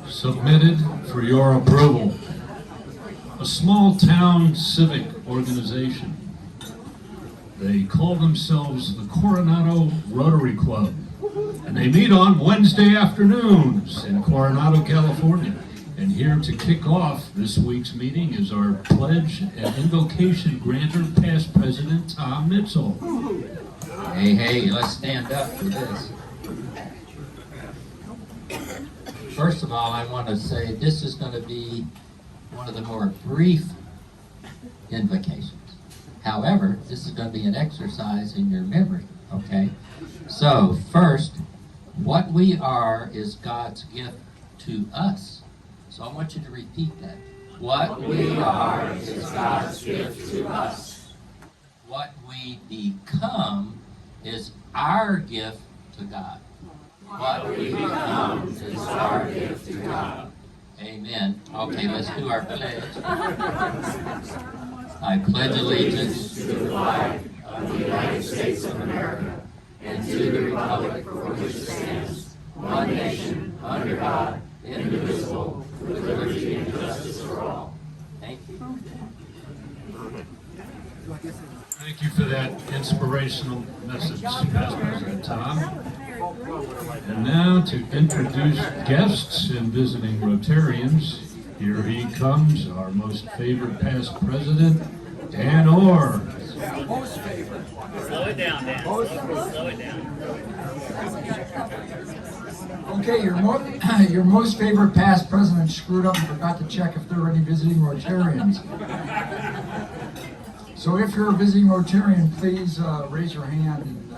Submitted for your approval. A small town civic organization. They call themselves the Coronado Rotary Club, and they meet on Wednesday afternoons in Coronado, California. And here to kick off this week's meeting is our pledge and invocation grantor, past President Tom Mitchell. Hey, let's stand up for this. First of all, I want to say this is going to be one of the more brief invocations. However, this is going to be an exercise in your memory, okay? So, first, what we are is God's gift to us. So I want you to repeat that. What we are is God's gift to us. What we become is our gift to God. What we become is our gift to God. Amen. Okay, let's do our pledge. I pledge allegiance to the flag of the United States of America and to the republic for which it stands, one nation, under God, indivisible, with liberty and justice for all. Thank you. Thank you for that inspirational message, Past President Tom. And now to introduce guests and visiting Rotarians, here he comes, our most favorite past president, Dan Orr. Most favorite. Slow it down, Dan. Slow it down. Okay, your most favorite past president screwed up and forgot to check if there were any visiting Rotarians. So if you're a visiting Rotarian, please raise your hand. And,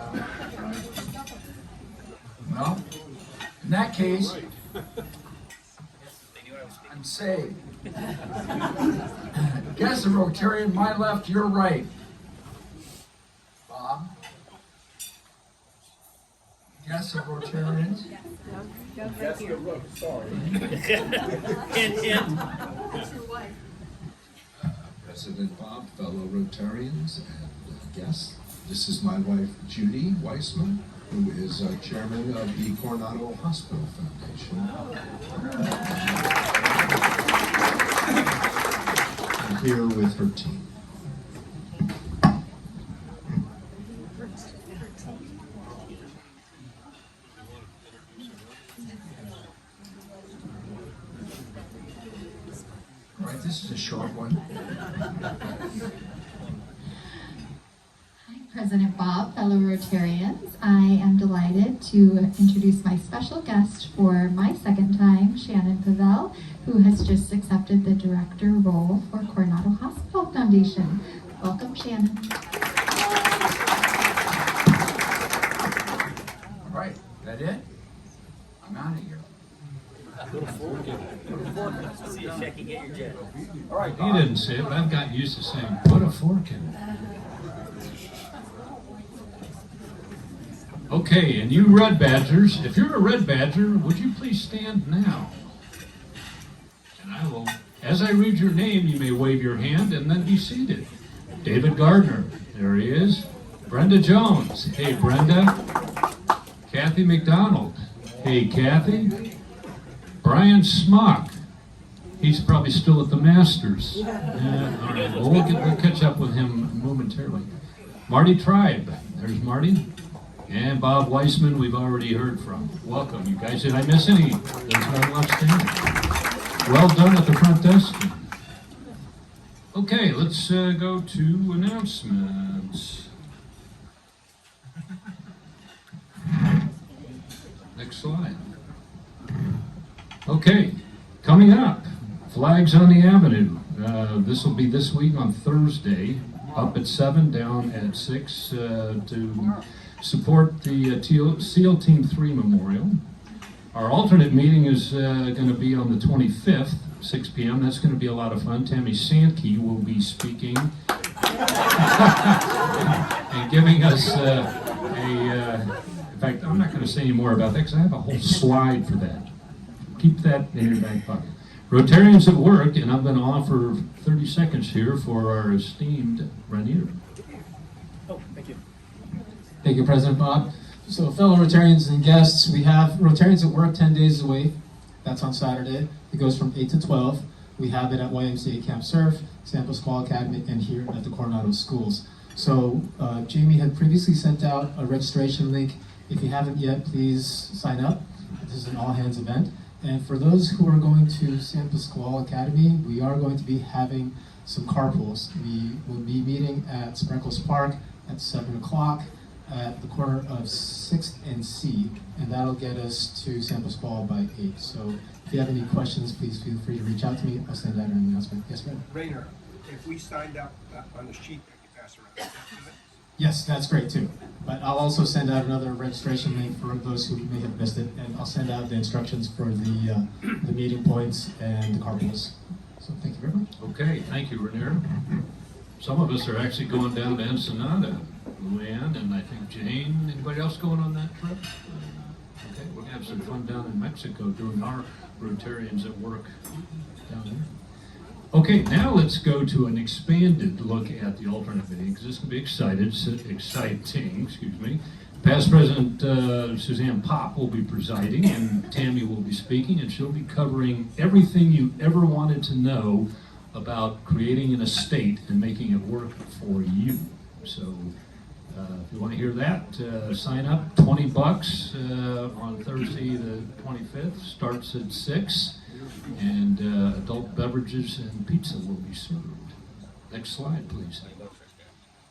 well, in that case, I'm saved. Guess a Rotarian, my left, your right. Bob? Guess a Rotarians? That's your road, sorry. President Bob, fellow Rotarians, and guests. This is my wife, Judy Weissman, who is chairman of the Coronado Hospital Foundation. I'm here with her team. All right, this is a short one. President Bob, fellow Rotarians, I am delighted to introduce my special guest for my second time, Shannon Pavel, who has just accepted the director role for Coronado Hospital Foundation. Welcome, Shannon. All right, that it? I'm out of here. See if Shecky get your jet. All right, He didn't say it, but I've gotten used to saying, put a fork in it. Okay, and you Red Badgers, if you're a Red Badger, would you please stand now? And I will, as I read your name, you may wave your hand and then be seated. David Gardner, there he is. Brenda Jones, hey Brenda. Kathy McDonald, hey Kathy. Brian Smock, he's probably still at the Masters. Yeah, all right, well, we'll catch up with him momentarily. Marty Tribe, there's Marty. And Bob Weissman, we've already heard from. Welcome, you guys. Did I miss any? There's not much standing. Well done at the front desk. Okay, let's go to announcements. Next slide. Okay, coming up, Flags on the Avenue. This will be this week on Thursday, up at 7, down at 6, to support the SEAL Team 3 Memorial. Our alternate meeting is going to be on the 25th, 6 p.m. That's going to be a lot of fun. Tammy Sandke will be speaking and giving us in fact, I'm not going to say any more about that because I have a whole slide for that. Keep that in your back pocket. Rotarians at work, and I'm going to offer 30 seconds here for our esteemed Rainier. Oh, thank you. Thank you, President Bob. So fellow Rotarians and guests, we have Rotarians at Work 10 days a week. That's on Saturday. It goes from 8 to 12. We have it at YMCA Camp Surf, Sample Squall Academy, and here at the Coronado schools. So Jamie had previously sent out a registration link. If you haven't yet, please sign up. This is an all-hands event. And for those who are going to Sample Squall Academy, we are going to be having some carpools. We will be meeting at Sprinkles Park at 7 o'clock at the corner of 6th and C, and that'll get us to Sample Squall by 8. So if you have any questions, please feel free to reach out to me. I'll send out an announcement. Yes, ma'am? Rainer, if we signed up on the sheet that you pass around, Yes, that's great too. But I'll also send out another registration link for those who may have missed it, and I'll send out the instructions for the meeting points and the carpools. So thank you very much. Okay, thank you, Renier. Some of us are actually going down to Ensenada. Luann and I think Jane. Anybody else going on that trip? Okay, we're gonna have some fun down in Mexico doing our Rotarians at Work down there. Okay, now let's go to an expanded look at the alternate meetings. This will be exciting, excuse me. Past President Suzanne Pop will be presiding, and Tammy will be speaking, and she'll be covering everything you ever wanted to know about creating an estate and making it work for you. So if you want to hear that, sign up. $20 on Thursday the 25th. Starts at 6, and adult beverages and pizza will be served. Next slide, please.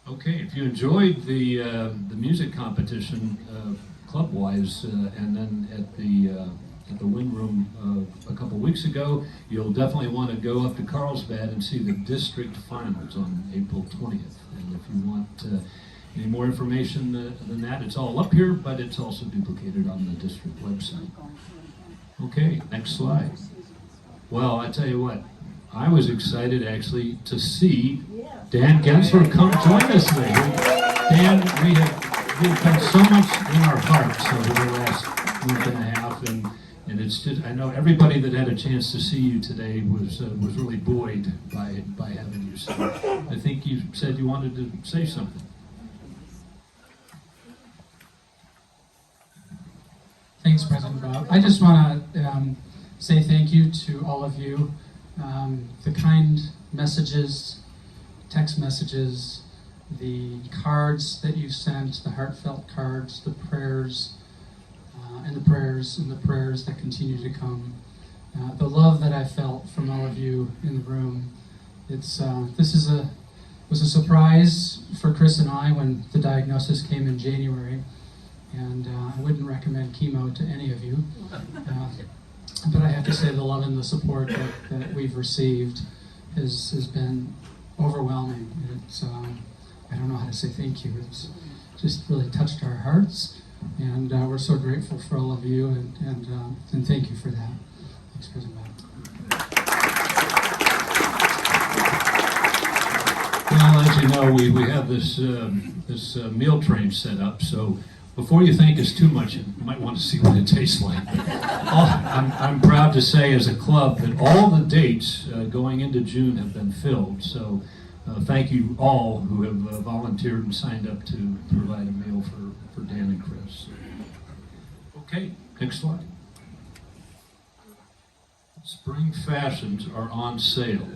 Okay, if you enjoyed the music competition club-wise, and then at the Wind Room a couple weeks ago, you'll definitely want to go up to Carlsbad and see the district finals on April 20th. And if you want any more information than that, it's all up here, but it's also duplicated on the district website. Okay, next slide. Well, I tell you what, I was excited actually to see Dan Gensler come join us today. Dan, we've done so much in our hearts over the last week and a half, and it's just, I know everybody that had a chance to see you today was really buoyed by having you. So I think you said you wanted to say something. Thanks, President Bob. I just want to say thank you to all of you. The kind messages, text messages, the cards that you sent, the heartfelt cards, the prayers, and the prayers that continue to come. The love that I felt from all of you in the room. This was a surprise for Chris and I when the diagnosis came in January. And I wouldn't recommend chemo to any of you. But I have to say the love and the support that we've received has been overwhelming. It's, I don't know how to say thank you. It's just really touched our hearts. And we're so grateful for all of you, and thank you for that. Thanks, President Bob. Well, as you know, we have this meal train set up, so before you think it's too much, you might want to see what it tastes like. I'm proud to say as a club that all the dates going into June have been filled, so thank you all who have volunteered and signed up to provide a meal for Dan and Chris. Okay, next slide. Spring fashions are on sale,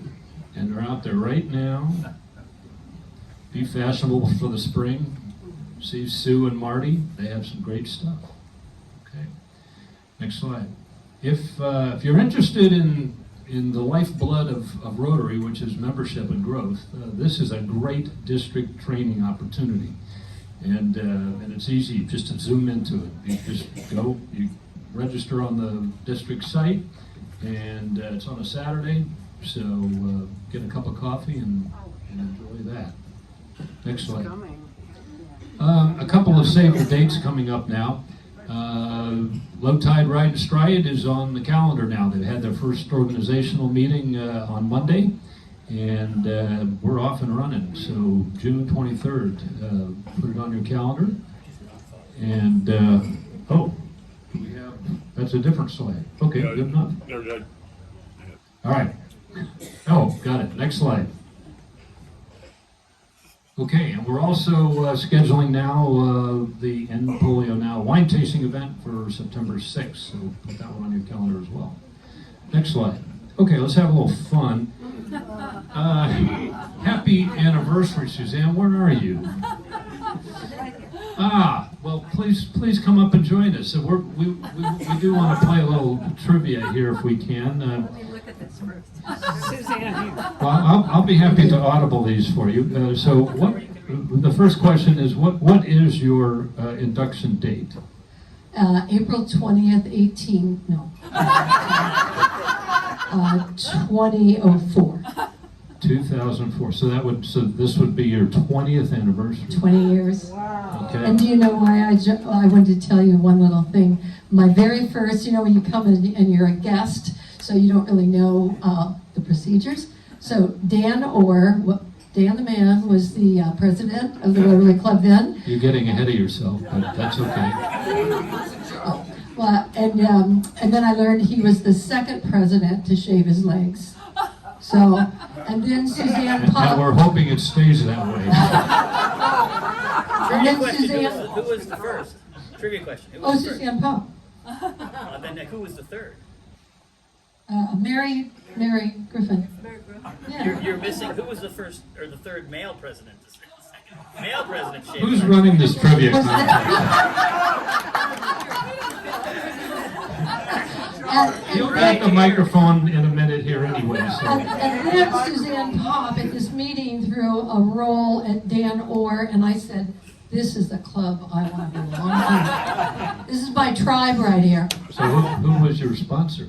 and they're out there right now. Be fashionable for the spring. See Sue and Marty, they have some great stuff. Okay, next slide. If you're interested in the lifeblood of Rotary, which is membership and growth, this is a great district training opportunity. And it's easy just to zoom into it. You just go, you register on the district site, and it's on a Saturday, so get a cup of coffee and enjoy that. Next slide. A couple of save the dates coming up now. Low Tide Ride and Stride is on the calendar now. They've had their first organizational meeting on Monday, and we're off and running. So June 23rd, put it on your calendar. And do we have? That's a different slide. Okay, good enough. All right. Oh, got it. Next slide. Okay, and we're also scheduling now the Imperial now wine tasting event for September 6th, so put that one on your calendar as well. Next slide. Okay, let's have a little fun. Happy anniversary, Suzanne. Where are you? Well, please come up and join us. So we do want to play a little trivia here if we can. Let me look at this first. Suzanne. Well, I'll be happy to audible these for you. So the first question is, what is your induction date? April 20th, 2004. 2004. So this would be your 20th anniversary. 20 years. Okay. And do you know why I wanted to tell you one little thing? My very first, when you come in and you're a guest, so you don't really know the procedures. So Dan the man was the president of the Rotary Club then. You're getting ahead of yourself, but that's okay. Well, and then I learned he was the second president to shave his legs. So, and then Suzanne And Pop. we're hoping it stays that way. And Trivia then question, Suzanne. who was the first? Trivia question. Who Oh, was the first? Suzanne Pop. Then who was the third? Mary Griffin. Yeah. You're missing, who was the first, or the third male president? The second male president shaved Who's legs. running this trivia Was contest? You'll get the microphone in a minute here anyway. So. And then Suzanne Pop at this meeting threw a roll at Dan Orr, and I said, "This is the club I want to belong to. This is my tribe right here." So who was your sponsor?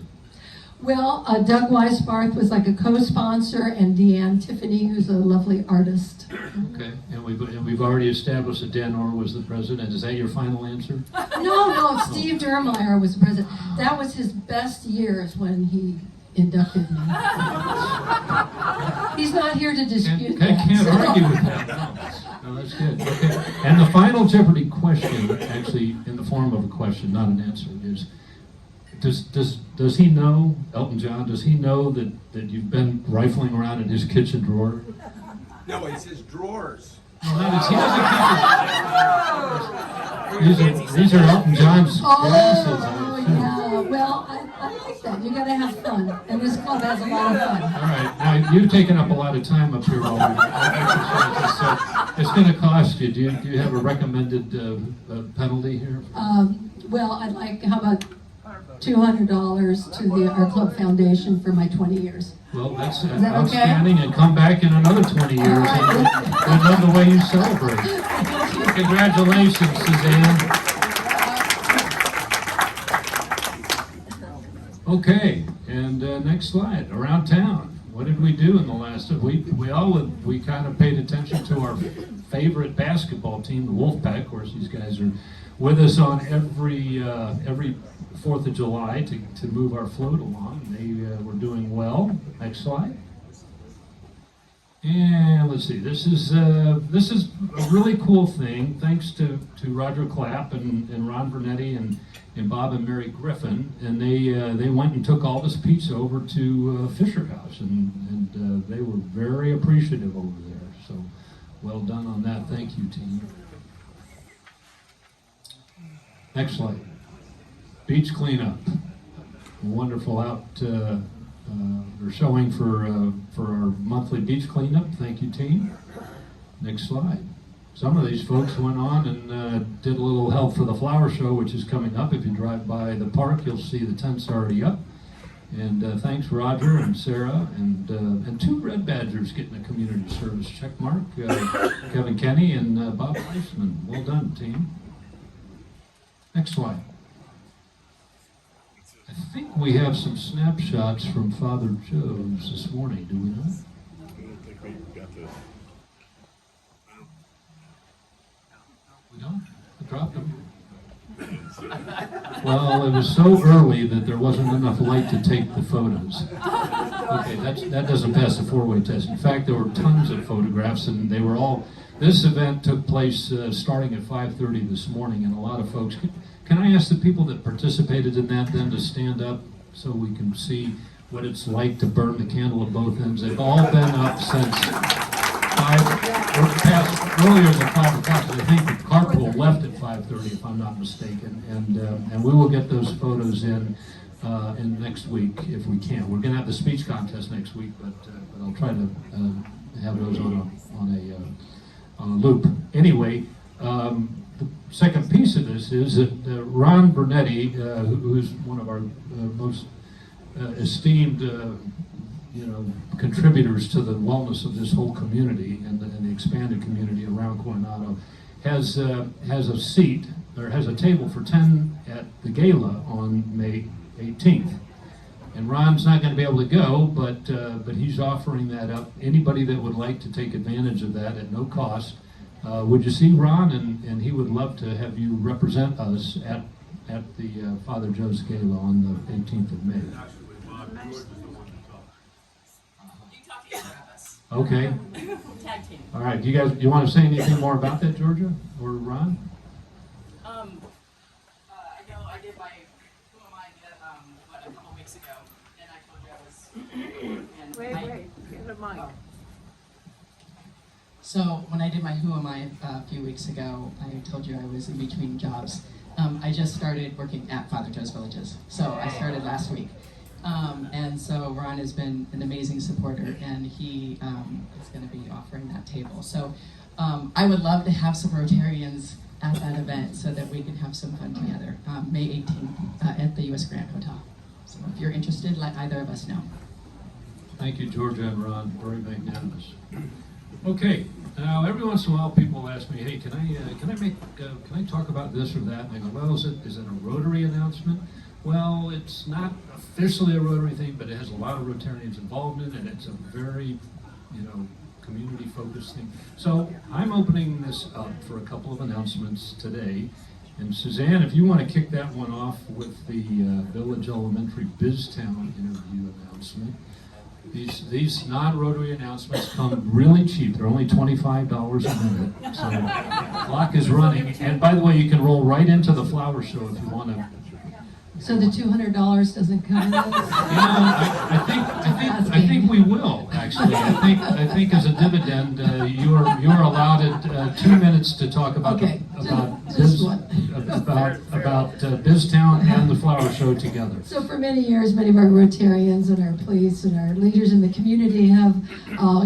Well, Doug Weisbarth was like a co-sponsor, and Deanne Tiffany, who's a lovely artist. Okay, and we've already established that Dan Orr was the president. Is that your final answer? No, Steve Dermeyer was the president. That was his best years when he inducted me. He's not here to dispute that. Can't argue with that. No, that's good. Okay, and the final Jeopardy question, actually in the form of a question, not an answer, is: Does he know, Elton John? Does he know that you've been rifling around in his kitchen drawer? No, it says drawers. No, that is, he doesn't keep his. These are Elton John's glasses. Oh, yeah. Well, I like that. You gotta have fun. And this club has a lot of fun. All right. Now, you've taken up a lot of time up here while we've so it's going to cost you. Do you have a recommended penalty here? Well, I'd like, how about $200 to our club foundation for my 20 years? Well, that's that okay? outstanding, and come back in another 20 years. And we love the way you celebrate. Congratulations, Suzanne. Okay, and next slide. Around town, what did we do in the last? We kind of paid attention to our favorite basketball team, the Wolfpack. Of course, these guys are with us on every 4th of July to move our float along. They were doing well. Next slide. And let's see. This is a really cool thing. Thanks to Roger Clapp and Ron Vernetti and Bob and Mary Griffin, and they went and took all this pizza over to Fisher House, and they were very appreciative over there. So well done on that. Thank you, team. Next slide. Beach cleanup. Wonderful out. We're showing for our monthly beach cleanup. Thank you, team. Next slide. Some of these folks went on and did a little help for the flower show, which is coming up. If you drive by the park, you'll see the tent's already up. And thanks, Roger and Sarah, and 2 Red Badgers getting a community service check mark. Kevin Kenny and Bob Weissman. Well done, team. Next slide. I think we have some snapshots from Father Joe's this morning, do we not? I don't think we got this. We don't? I dropped them. Well, it was so early that there wasn't enough light to take the photos. Okay, that doesn't pass the 4-way test. In fact, there were tons of photographs, and they were all. This event took place starting at 5:30 this morning, and a lot of folks. Can I ask the people that participated in that then to stand up so we can see what it's like to burn the candle at both ends? They've all been up since 5. we're past earlier than 5 o'clock, but I think the carpool left at 5:30, if I'm not mistaken, and we will get those photos in next week if we can. We're going to have the speech contest next week, but I'll try to have those on a loop. Anyway, the second piece of this is that Ron Bernetti, who's one of our most esteemed contributors to the wellness of this whole community and the expanded community around Coronado, has a seat, or has a table for 10 at the gala on May 18th. And Ron's not going to be able to go, but he's offering that up. Anybody that would like to take advantage of that at no cost, would you see Ron? And he would love to have you represent us at the Father Joe's gala on the 18th of May. Okay. Tag team. All right. Do you want to say anything more about that, Georgia or Ron? I know I did my Who Am I a couple weeks ago, and I told you I was. And Wait, get the mic. So when I did my Who Am I a few weeks ago, I told you I was in between jobs. I just started working at Father Joe's Villages, so I started last week. And so Ron has been an amazing supporter, and he is going to be offering that table. So I would love to have some Rotarians at that event so that we can have some fun together. May 18th at the U.S. Grand Hotel. So if you're interested, let either of us know. Thank you, Georgia and Ron. Very magnanimous. Okay. Now, every once in a while, people ask me, "Hey, can I talk about this or that?" And I go, "Well, is it a Rotary announcement?" Well, it's not officially a Rotary thing, but it has a lot of Rotarians involved in it, and it's a very, community-focused thing. So I'm opening this up for a couple of announcements today. And Suzanne, if you want to kick that one off with the Village Elementary BizTown interview announcement. These non-Rotary announcements come really cheap. They're only $25 a minute. So the clock is running. And by the way, you can roll right into the flower show if you want to. So the $200 doesn't cover this? I think we will, actually. I think as a dividend, you are allowed 2 minutes to talk about BizTown and the flower show together. So for many years, many of our Rotarians and our police and our leaders in the community have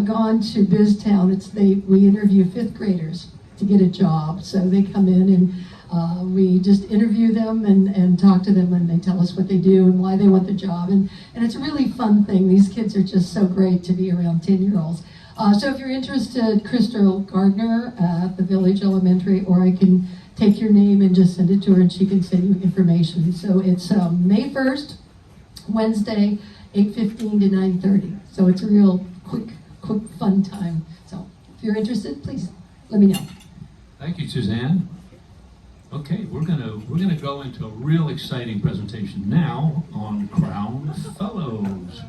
gone to BizTown. We interview 5th graders to get a job. So they come in and we just interview them and talk to them, and they tell us what they do and why they want the job. And it's a really fun thing. These kids are just so great to be around 10-year-olds. So if you're interested, Crystal Gardner at the Village Elementary, or I can take your name and just send it to her and she can send you information. So it's May 1st, Wednesday, 8:15 to 9:30. So it's a real quick, fun time. So if you're interested, please let me know. Thank you, Suzanne. Okay, we're gonna go into a real exciting presentation now on Crown Fellows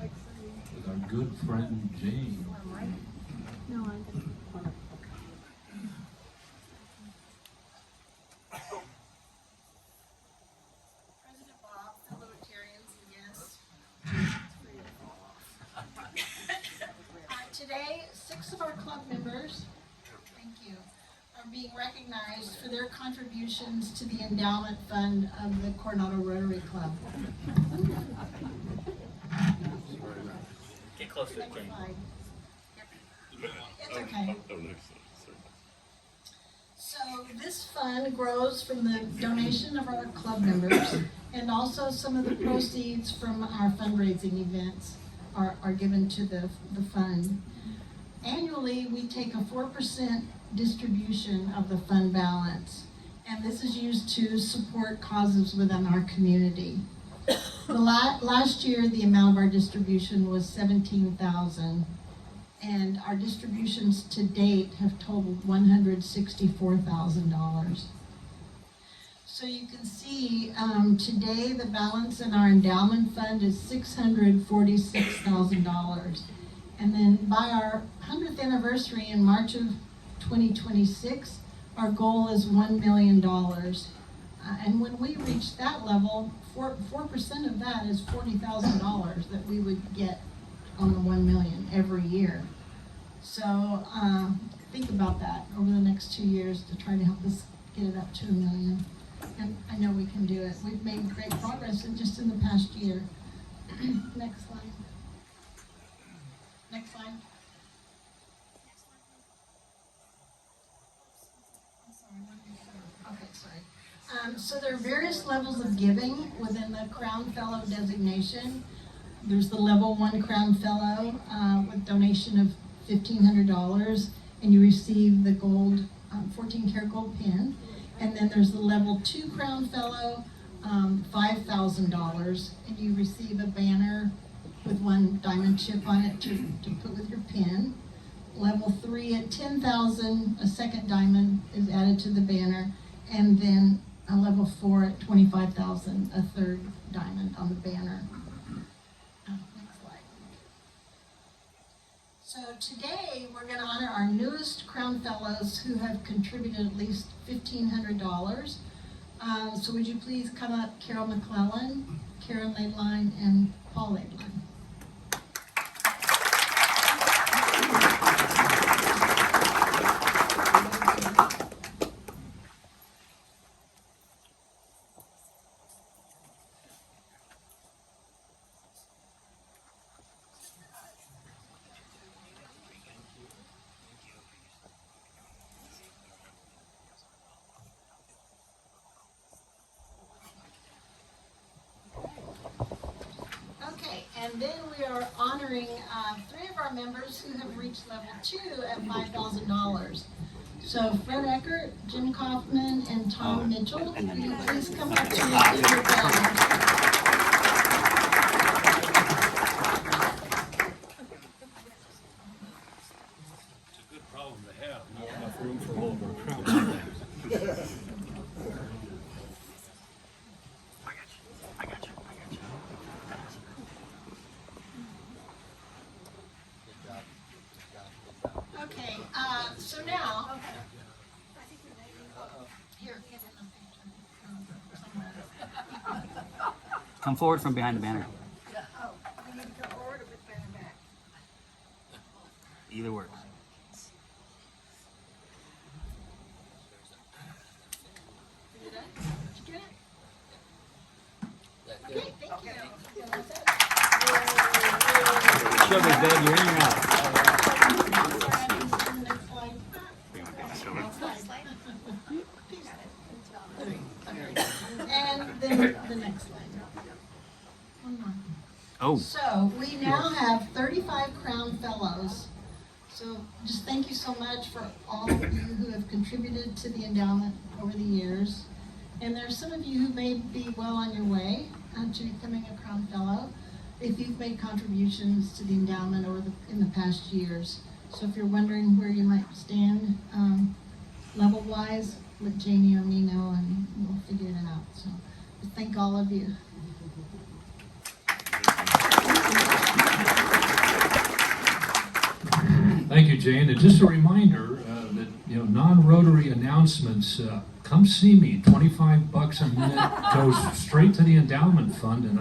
with our good friend Jane. President Bob, fellow Rotarians and guests. Today, 6 of our club members, thank you, are being recognized for their contributions to the endowment fund of the Coronado Rotary Club. Get close to it, Jane. It's okay. Oh, next. Sorry. So this fund grows from the donation of our club members, and also some of the proceeds from our fundraising events are given to the fund. Annually, we take a 4% distribution of the fund balance, and this is used to support causes within our community. Last year, the amount of our distribution was $17,000, and our distributions to date have totaled $164,000. So you can see today the balance in our endowment fund is $646,000. And then by our 100th anniversary in March of 2026, our goal is $1 million. And when we reach that level, 4% of that is $40,000 that we would get on the $1 million every year. So think about that over the next 2 years to try to help us get it up to $1 million. And I know we can do it. We've made great progress just in the past year. Next slide. Next slide. Okay, sorry. So there are various levels of giving within the Crown Fellow designation. There's the level 1 Crown Fellow with donation of $1,500, and you receive the gold 14-karat gold pin. And then there's the level 2 Crown Fellow, $5,000, and you receive a banner with 1 diamond chip on it to put with your pin. Level 3 at $10,000, a second diamond is added to the banner, and then a level 4 at $25,000, a third diamond on the banner. Next slide. So today we're going to honor our newest Crown Fellows who have contributed at least $1,500. So would you please come up, Carol McClellan, Karen Laidline, and Paul Laidline. And then we are honoring 3 of our members who have reached level 2 at $5,000. So Fred Eckert, Jim Kaufman, and Tom Mitchell, will you please come up to receive your badge? It's a good problem to have, not enough room for all of our crowns. Okay, so now, here, Come forward from behind the banner. oh, we need to go forward or put the banner back? Either works. Did you get it? Okay, thank you. Show me, babe, you're in or out. And then the next slide. One more. Oh. So we now have 35 Crown Fellows. So just thank you so much for all of you who have contributed to the endowment over the years. And there are some of you who may be well on your way to becoming a Crown Fellow if you've made contributions to the endowment in the past years. So if you're wondering where you might stand level-wise, let Jamie or me know and we'll figure it out. So thank all of you. Thank you, Jane. And just a reminder that non-Rotary announcements. Come see me. $25 a minute goes straight to the endowment fund, and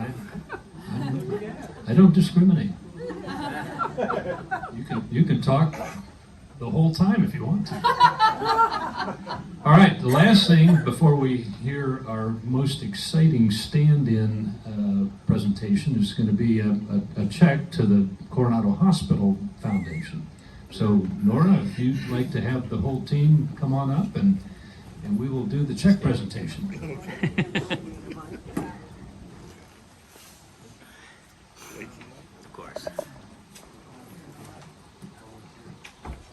I don't discriminate. You can talk the whole time if you want to. All right. The last thing before we hear our most exciting stand-in presentation is going to be a check to the Coronado Hospital Foundation. So, Nora, if you'd like to have the whole team come on up, and we will do the check presentation. Of course.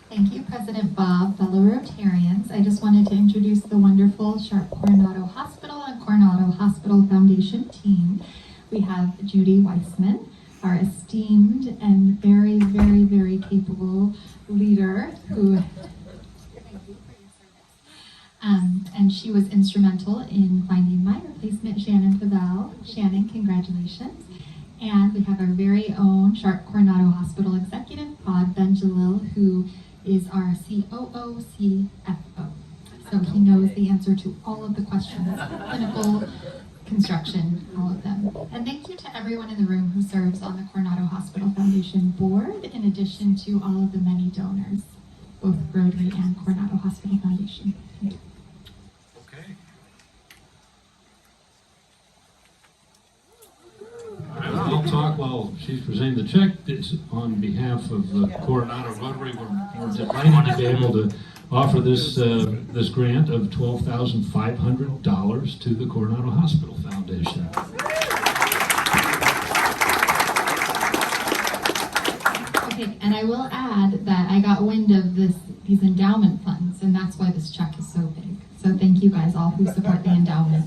Thank you, President Bob, fellow Rotarians. I just wanted to introduce the wonderful Sharp Coronado Hospital and Coronado Hospital Foundation team. We have Judy Weissman, our esteemed and very, very, very capable leader who and she was instrumental in finding my replacement, Shannon Pavel. Shannon, congratulations. And we have our very own Sharp Coronado Hospital executive, Pod Benjalil, who is our COO, CFO. So he knows the answer to all of the questions, clinical, construction, all of them. And thank you to everyone in the room who serves on the Coronado Hospital Foundation board, in addition to all of the many donors. both Rotary and Coronado Hospital Foundation. Thank you. Okay. I'll talk while she's presenting the check. It's on behalf of the Coronado Rotary. We're delighted to be able to offer this this grant of $12,500 to the Coronado Hospital Foundation. Okay, and I will add that I got wind of these endowment funds, and that's why this check is so big. So thank you guys all who support the endowment.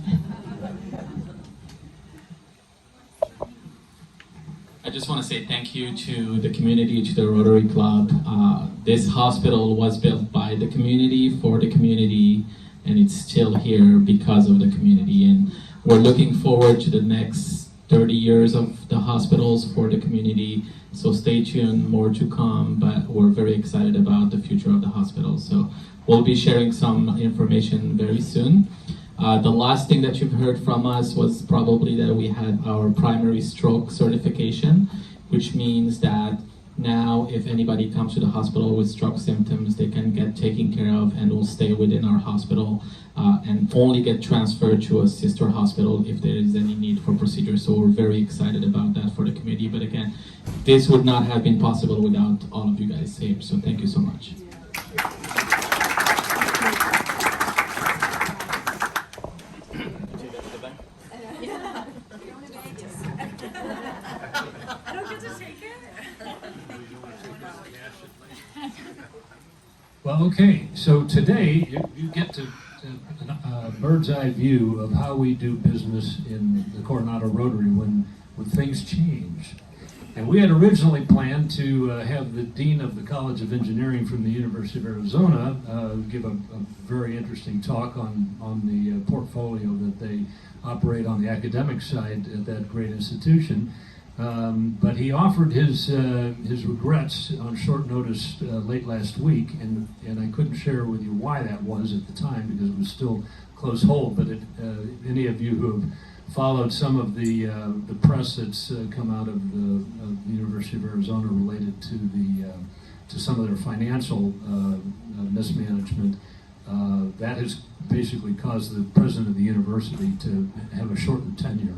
I just want to say thank you to the community, to the Rotary Club. This hospital was built by the community, for the community, and it's still here because of the community. And we're looking forward to the next 30 years of the hospitals for the community. So stay tuned, more to come, but we're very excited about the future of the hospital. So we'll be sharing some information very soon. The last thing that you've heard from us was probably that we had our primary stroke certification, which means that now if anybody comes to the hospital with stroke symptoms, they can get taken care of and will stay within our hospital and only get transferred to a sister hospital if there is any need for procedures. So we're very excited about that for the community. But again, this would not have been possible without all of you guys here. So thank you so much. Well, okay, so today you get to a bird's eye view of how we do business in the Coronado Rotary when things change. And we had originally planned to have the Dean of the College of Engineering from the University of Arizona give a very interesting talk on the portfolio that they operate on the academic side at that great institution. But he offered his regrets on short notice late last week, and I couldn't share with you why that was at the time because it was still close hold. But any of you who have followed some of the press that's come out of the University of Arizona related to some of their financial mismanagement, that has basically caused the president of the university to have a shortened tenure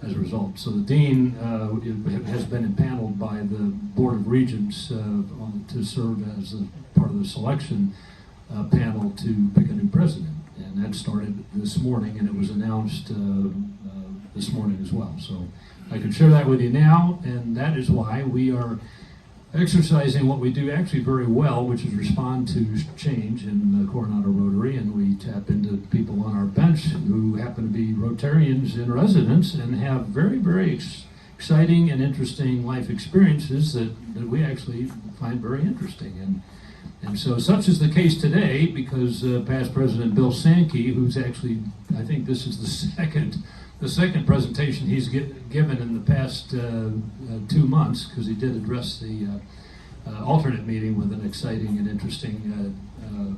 as a result. So the dean has been impaneled by the Board of Regents to serve as a part of the selection panel to pick a new president. And that started this morning, and it was announced this morning as well. So I could share that with you now, and that is why we are exercising what we do actually very well, which is respond to change in the Coronado Rotary, and we tap into people on our bench who happen to be Rotarians in residence and have very, very exciting and interesting life experiences that we actually find very interesting. And so such is the case today because past President Bill Sandke, who's actually, I think this is the second presentation he's given in the past 2 months, because he did address the alternate meeting with an exciting and interesting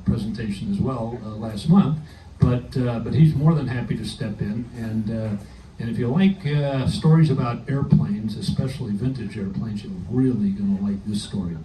presentation as well last month. But he's more than happy to step in, and if you like stories about airplanes, especially vintage airplanes, you're really going to like this story.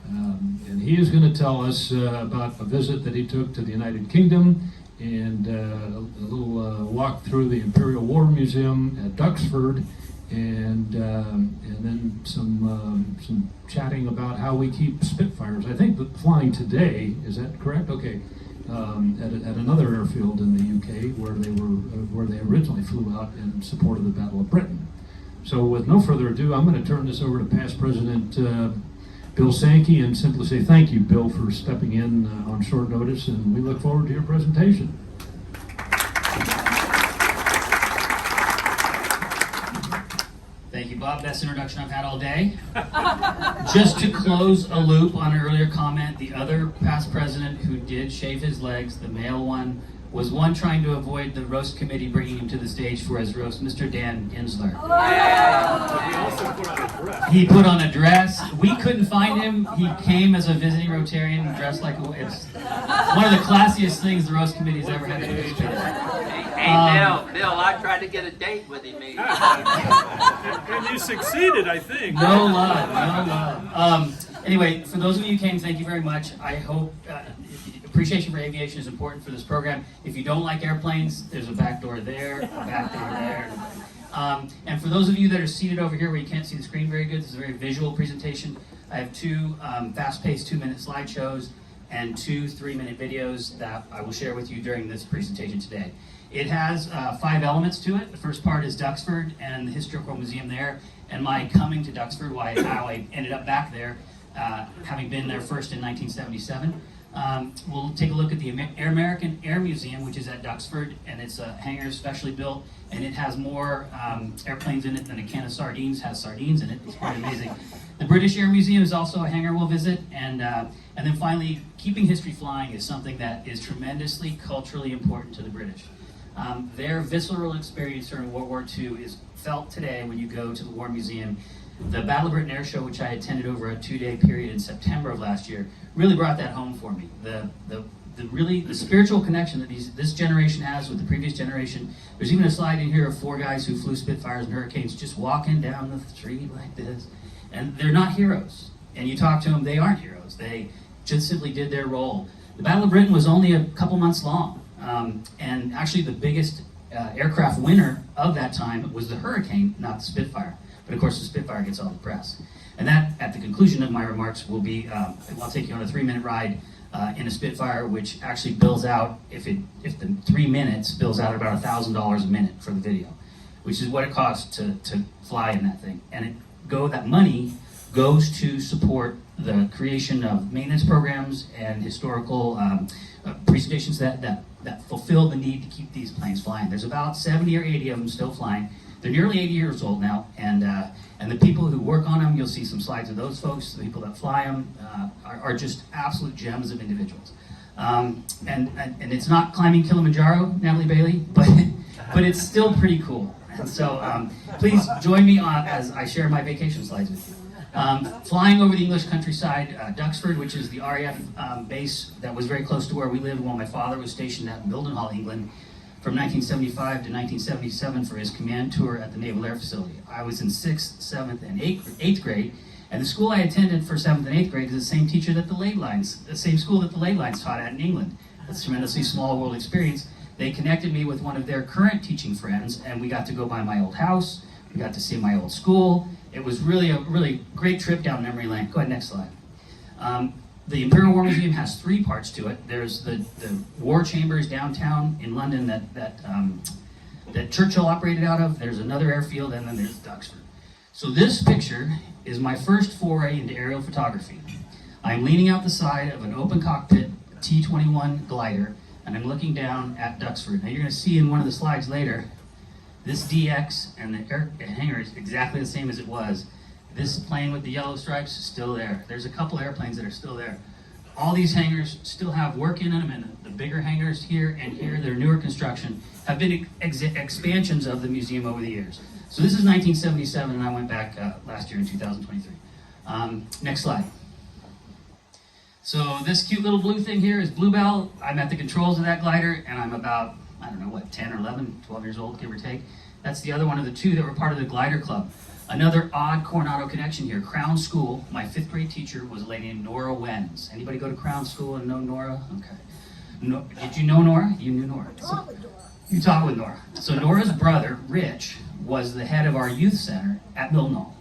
And he is going to tell us about a visit that he took to the United Kingdom, and a little walk through the Imperial War Museum at Duxford, and then some chatting about how we keep Spitfires. I think that flying today, is that correct? Okay, at another airfield in the UK where they originally flew out in support of the Battle of Britain. So with no further ado, I'm going to turn this over to past President Bill Sandke and simply say thank you, Bill, for stepping in on short notice, and we look forward to your presentation. Thank you, Bob. Best introduction I've had all day. Just to close a loop on an earlier comment, the other past president who did shave his legs, the male one, was one trying to avoid the roast committee bringing him to the stage for his roast, Mr. Dan Insler. He put on a dress. We couldn't find him. He came as a visiting Rotarian dressed like it's one of the classiest things the roast committee's ever had to participate in. Hey, Bill, I tried to get a date with him. And you succeeded, I think. No love, no love. Anyway, for those of you who came, thank you very much. I hope appreciation for aviation is important for this program. If you don't like airplanes, there's a back door there, a back door there. And for those of you that are seated over here where you can't see the screen very good, this is a very visual presentation. I have two fast-paced 2-minute slideshows and 2 3-minute videos that I will share with you during this presentation today. It has 5 elements to it. The first part is Duxford and the Historical Museum there, and my coming to Duxford, how I ended up back there, having been there first in 1977. We'll take a look at the American Air Museum, which is at Duxford, and it's a hangar specially built, and it has more airplanes in it than a can of sardines has sardines in it. It's quite amazing. The British Air Museum is also a hangar we'll visit, and then finally, keeping history flying is something that is tremendously culturally important to the British. Their visceral experience during World War II is felt today when you go to the War Museum. The Battle of Britain Air Show, which I attended over a 2-day period in September of last year, really brought that home for me. The spiritual connection that this generation has with the previous generation. There's even a slide in here of 4 guys who flew Spitfires and Hurricanes just walking down the street like this. And they're not heroes. And you talk to them, they aren't heroes. They just simply did their role. The Battle of Britain was only a couple months long. And actually the biggest aircraft winner of that time was the Hurricane, not the Spitfire. But of course the Spitfire gets all the press. And that, at the conclusion of my remarks, will be, I'll take you on a 3-minute ride in a Spitfire, which actually bills out, if the 3 minutes bills out about $1,000 a minute for the video, which is what it costs to fly in that thing. And that money goes to support the creation of maintenance programs and historical presentations that fulfill the need to keep these planes flying. There's about 70 or 80 of them still flying. They're nearly 80 years old now, and the people who work on them, you'll see some slides of those folks, the people that fly them, are just absolute gems of individuals. And it's not climbing Kilimanjaro, Natalie Bailey, but it's still pretty cool. And so please join me as I share my vacation slides with you. Flying over the English countryside, Duxford, which is the RAF base that was very close to where we lived while my father was stationed at Mildenhall, England, from 1975 to 1977 for his command tour at the Naval Air Facility. I was in 6th, 7th, and 8th grade, and the school I attended for 7th and 8th grade is the same teacher that the same school that the Lade Lines taught at in England. It's a tremendously small world experience. They connected me with one of their current teaching friends, and we got to go by my old house. We got to see my old school. It was really a great trip down memory lane. Go ahead, next slide. The Imperial War Museum has 3 parts to it. There's the war chambers downtown in London that Churchill operated out of. There's another airfield, and then there's Duxford. So this picture is my first foray into aerial photography. I'm leaning out the side of an open cockpit T-21 glider, and I'm looking down at Duxford. Now you're going to see in one of the slides later, this DX and the hangar is exactly the same as it was. This plane with the yellow stripes is still there. There's a couple airplanes that are still there. All these hangars still have work in them, and the bigger hangars here and here, they're newer construction, have been expansions of the museum over the years. So this is 1977, and I went back last year in 2023. Next slide. So this cute little blue thing here is Bluebell. I'm at the controls of that glider, and I'm about, 10 or 11, 12 years old, give or take. That's the other one of the 2 that were part of the glider club. Another odd Coronado connection here. Crown School, my 5th grade teacher was a lady named Nora Wenz. Anybody go to Crown School and know Nora? Okay. Did you know Nora? You knew Nora. You talked with Nora. So Nora's brother, Rich, was the head of our youth center at Mildenhall.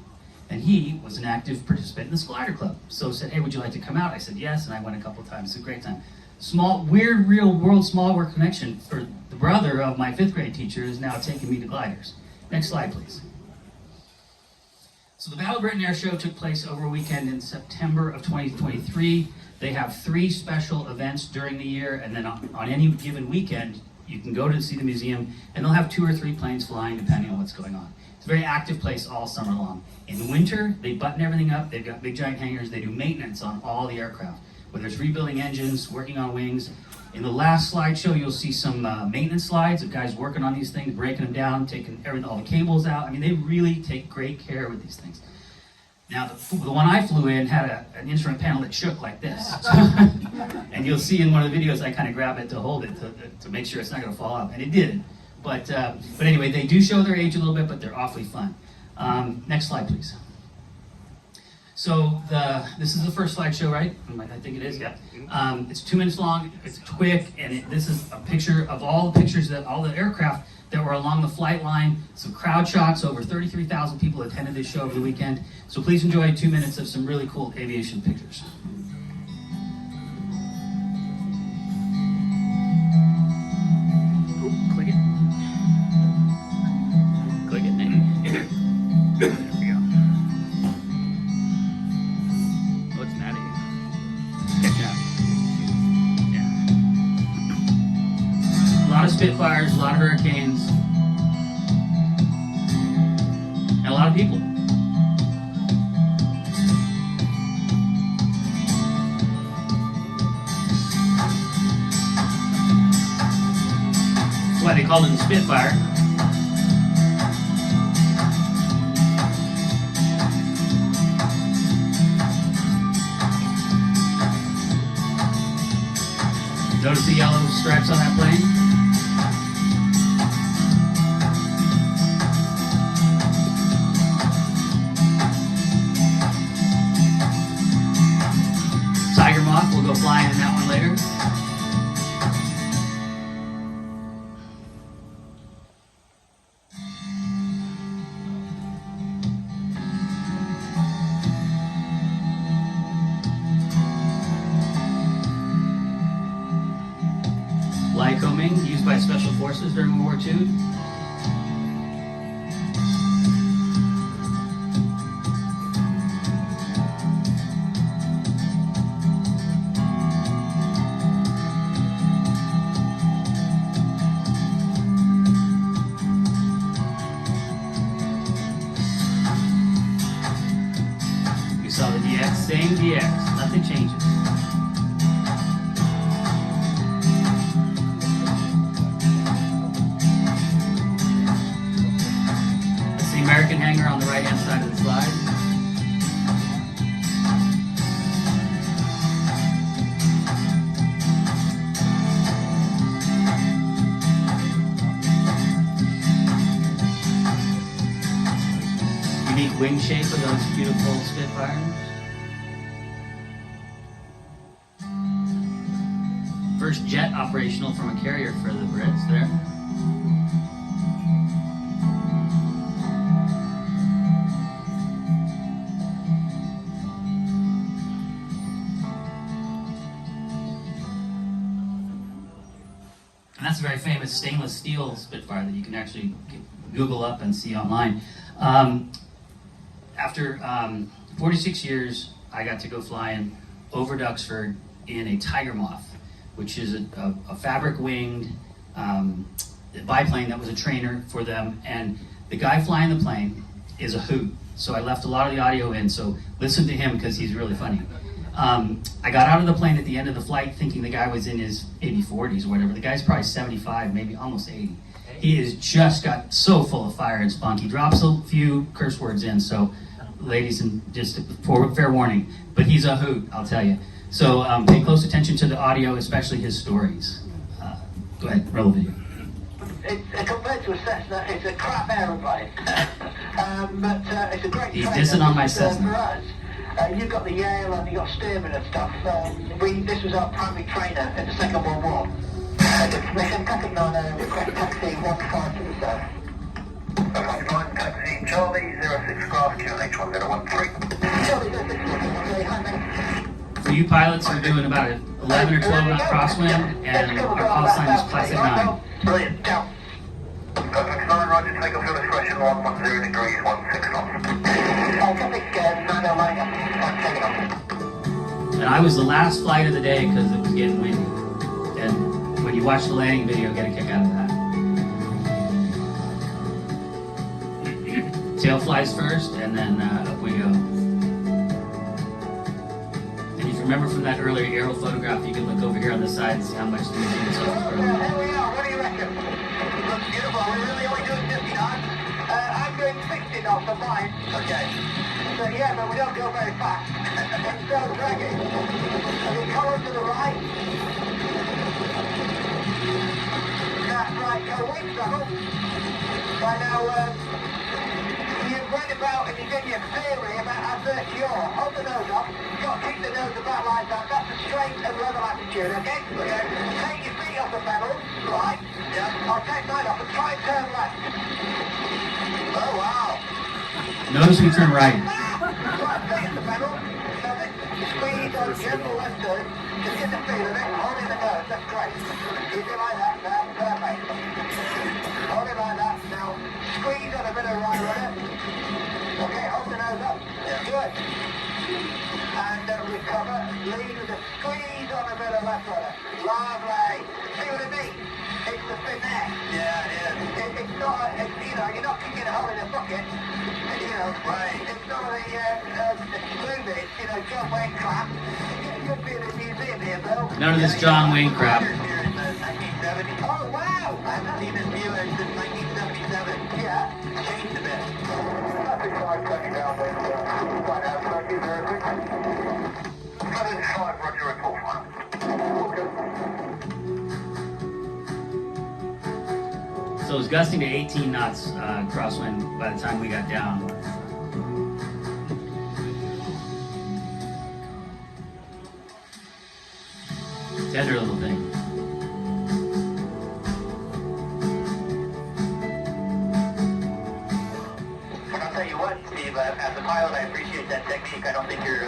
And he was an active participant in this glider club. So said, hey, would you like to come out? I said, yes, and I went a couple times. It's a great time. Small, weird, real world small world connection for the brother of my 5th grade teacher is now taking me to gliders. Next slide, please. So the Battle of Britain Air Show took place over a weekend in September of 2023. They have 3 special events during the year, and then on any given weekend, you can go to see the museum, and they'll have 2 or 3 planes flying depending on what's going on. It's a very active place all summer long. In winter, they button everything up. They've got big giant hangars. They do maintenance on all the aircraft, whether it's rebuilding engines, working on wings. In the last slideshow, you'll see some maintenance slides of guys working on these things, breaking them down, taking all the cables out. I mean, they really take great care with these things. Now, the one I flew in had an instrument panel that shook like this. And you'll see in one of the videos, I kind of grab it to hold it to make sure it's not going to fall off, and it did. But anyway, they do show their age a little bit, but they're awfully fun. Next slide, please. So this is the first slideshow, right? I think it is, yeah. It's 2 minutes long, it's quick, and this is a picture of all the pictures that all the aircraft that were along the flight line, some crowd shots. Over 33,000 people attended this show over the weekend. So please enjoy 2 minutes of some really cool aviation pictures. Click it. Click it, Nick. There we go. Oh, it's natty. Catch up. Yeah. A lot of Spitfires, a lot of Hurricanes, and a lot of people. That's why they called it the Spitfire. Notice the yellow stripes on that plane? Tiger Moth, we'll go flying in that one later. Lycoming, used by Special Forces during World War II. You saw the DX, same DX, nothing changes. American hangar on the right-hand side of the slide. Unique wing shape of those beautiful Spitfires. First jet operational from a carrier for the Brits there. And that's a very famous stainless steel Spitfire that you can actually Google up and see online. After 46 years, I got to go flying over Duxford in a Tiger Moth, which is a fabric-winged biplane that was a trainer for them. And the guy flying the plane is a hoot. So I left a lot of the audio in, so listen to him because he's really funny. I got out of the plane at the end of the flight thinking the guy was in his maybe 40s or whatever. The guy's probably 75, maybe almost 80. He has just got so full of fire and spunk. He drops a few curse words in, so ladies, and just fair warning, but he's a hoot, I'll tell you. So pay close attention to the audio, especially his stories. Go ahead, roll the video. Compared to a Cessna, it's a crap aeroplane. But it's a great He's dissing on my Cessna. For us. You've got the Yale and you've got Stearman and stuff. This was our primary trainer in the Second World War. Mission Packet 9 request taxi 15 to the south. Flight taxi Charlie 06 Graph QNH1013. Charlie 06 okay, hi mate. For you pilots, we're doing about an 11 or 12 knot crosswind, and our call sign is Classic 9. Brilliant, down. Perfect 9, roger, take off your discretion, 110 degrees, 16 knots. And I was the last flight of the day because it was getting windy. And when you watch the landing video, get a kick out of that. Tail flies first, and then up we go. And if you remember from that earlier aerial photograph, you can look over here on the side and see how much the machine is off. Here we are, what do you reckon? Looks beautiful, we're really only doing 50 knots. I'm doing 60 knots on mine. Okay. So yeah, but we don't go very fast. It's so draggy. And the colour to the right. That's right, go wing travel. Right now, you've read about, if you get your theory about adverse yaw, hold the nose up, you've got to keep the nose about like that. That's a straight and level attitude, okay? Okay. Take your feet off the pedals, right? Yeah. I'll take mine off and try and turn left. Oh, wow. Notice we turn right. Right, feet on the pedal. Squeeze on gentle left turn. Just get the feel of it, hold in the nose, that's great. Keep it like that, now, perfect. Hold it like that, now squeeze on a bit of right rudder. Okay, hold the nose up, good. And recover, lead with a squeeze on a bit of left rudder. Lovely. See what I mean? It's the finesse. Yeah, it is. It's not, you know, you're not kicking a hole in a bucket. You know, right. It's not a movie, you know, John Wayne crap. It could be in a museum here, Bill. None of this John Wayne crap. 1970. Oh, wow! I haven't seen this view since 1977. Yeah. Changed a bit. Traffic 5 coming down, please. Right now, thank you, very quick. 5, Roger, report 1. So it was gusting to 18 knots crosswind by the time we got down. Tender little thing. I'll tell you what, Steve, as a pilot, I appreciate that technique. I don't think your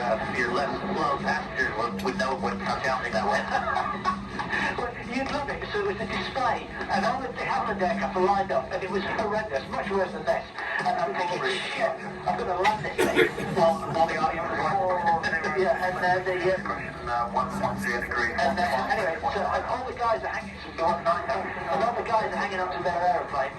less slow passengers would know how challenging that was. Well, you'd love it, so it was a display, and all the Hamlet aircraft were lined up, and it was horrendous, much worse than this. And I'm thinking, shit, I'm going to land this thing. Well, the audience is Yeah, and question 110 degrees. and anyway, so and all the guys are hanging, and all the guys are hanging onto their aeroplane,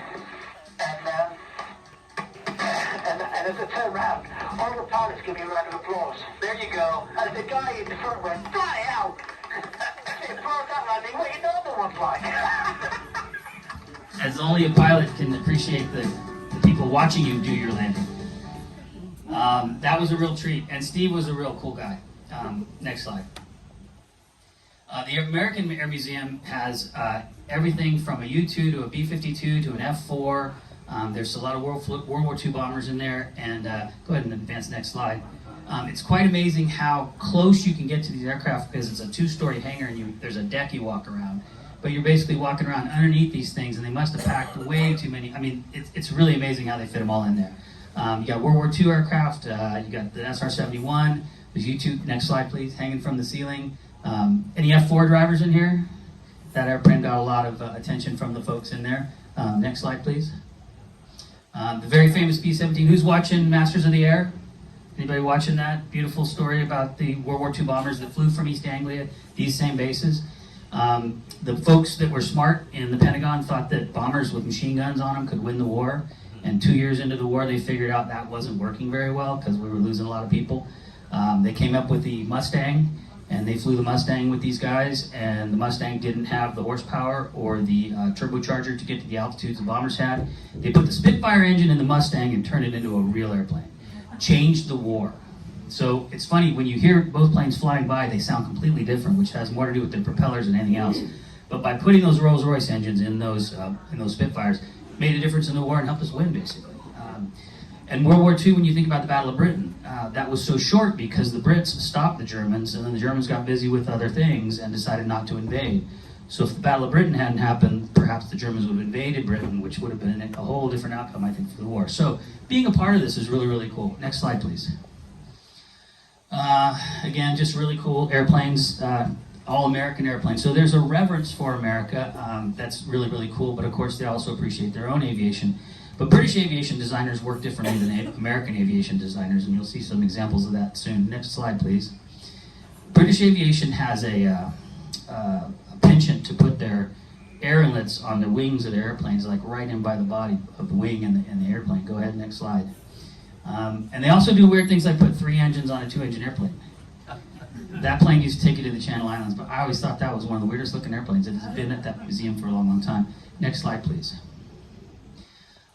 and as I turn round, all the pilots give me a round of applause. There you go. And the guy in the front went, fly out! It broke that landing, what you know the one's like. As only a pilot can appreciate the people watching you do your landing. That was a real treat, and Steve was a real cool guy. Next slide. The American Air Museum has everything from a U-2 to a B-52 to an F-4. There's a lot of World War II bombers in there, and go ahead and advance the next slide. It's quite amazing how close you can get to these aircraft because it's a 2-story hangar and there's a deck you walk around. But you're basically walking around underneath these things, and they must have packed way too many. I mean, it's really amazing how they fit them all in there. You got World War II aircraft, you got the SR-71, there's U-2, next slide please, hanging from the ceiling. Any F-4 drivers in here? That airplane got a lot of attention from the folks in there. Next slide please. The very famous B-17, who's watching Masters of the Air? Anybody watching that beautiful story about the World War II bombers that flew from East Anglia, these same bases? The folks that were smart in the Pentagon thought that bombers with machine guns on them could win the war. And 2 years into the war, they figured out that wasn't working very well because we were losing a lot of people. They came up with the Mustang, and they flew the Mustang with these guys, and the Mustang didn't have the horsepower or the turbocharger to get to the altitudes the bombers had. They put the Spitfire engine in the Mustang and turned it into a real airplane. Changed the war. So it's funny, when you hear both planes flying by, they sound completely different, which has more to do with the propellers than anything else. But by putting those Rolls-Royce engines in those Spitfires, made a difference in the war and helped us win, basically. And World War II, when you think about the Battle of Britain, that was so short because the Brits stopped the Germans, and then the Germans got busy with other things and decided not to invade. So if the Battle of Britain hadn't happened, perhaps the Germans would have invaded Britain, which would have been a whole different outcome, I think, for the war. So being a part of this is really, really cool. Next slide, please. Again, just really cool airplanes, all American airplanes. So there's a reverence for America that's really, really cool, but of course they also appreciate their own aviation. But British aviation designers work differently than American aviation designers, and you'll see some examples of that soon. Next slide, please. British aviation has a penchant to put their air inlets on the wings of their airplanes, like right in by the body of the wing and the airplane. Go ahead, next slide. And they also do weird things like put 3 engines on a 2-engine airplane. That plane used to take you to the Channel Islands, but I always thought that was one of the weirdest looking airplanes. It has been at that museum for a long, long time. Next slide, please.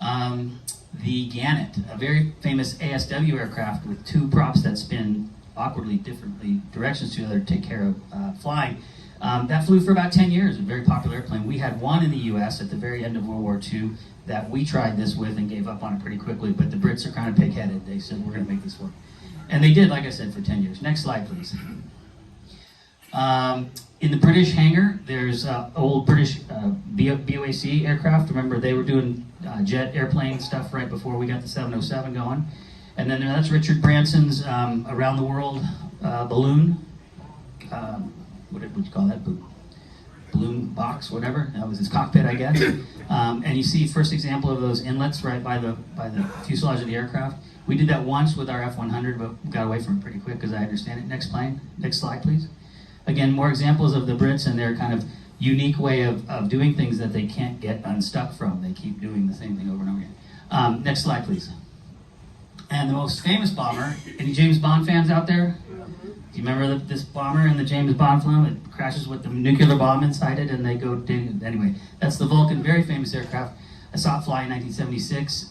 The Gannett, a very famous ASW aircraft with 2 props that spin awkwardly differently directions to each other to take care of flying. That flew for about 10 years, a very popular airplane. We had one in the US at the very end of World War II that we tried this with and gave up on it pretty quickly, but the Brits are kind of pig-headed. They said, we're gonna make this work. And they did, like I said, for 10 years. Next slide, please. In the British hangar, there's old British BOAC aircraft. Remember, they were doing jet airplane stuff right before we got the 707 going. And then that's Richard Branson's Around the World balloon. What would you call that? Balloon box, whatever. That was his cockpit, I guess. And you see first example of those inlets right by the fuselage of the aircraft. We did that once with our F-100, but got away from it pretty quick because I understand it. Next plane. Next slide, please. Again, more examples of the Brits and their kind of unique way of doing things that they can't get unstuck from. They keep doing the same thing over and over again. Next slide, please. And the most famous bomber, any James Bond fans out there? Do you remember this bomber in the James Bond film? It crashes with the nuclear bomb inside it and they go, anyway, that's the Vulcan, very famous aircraft. I saw it fly in 1976.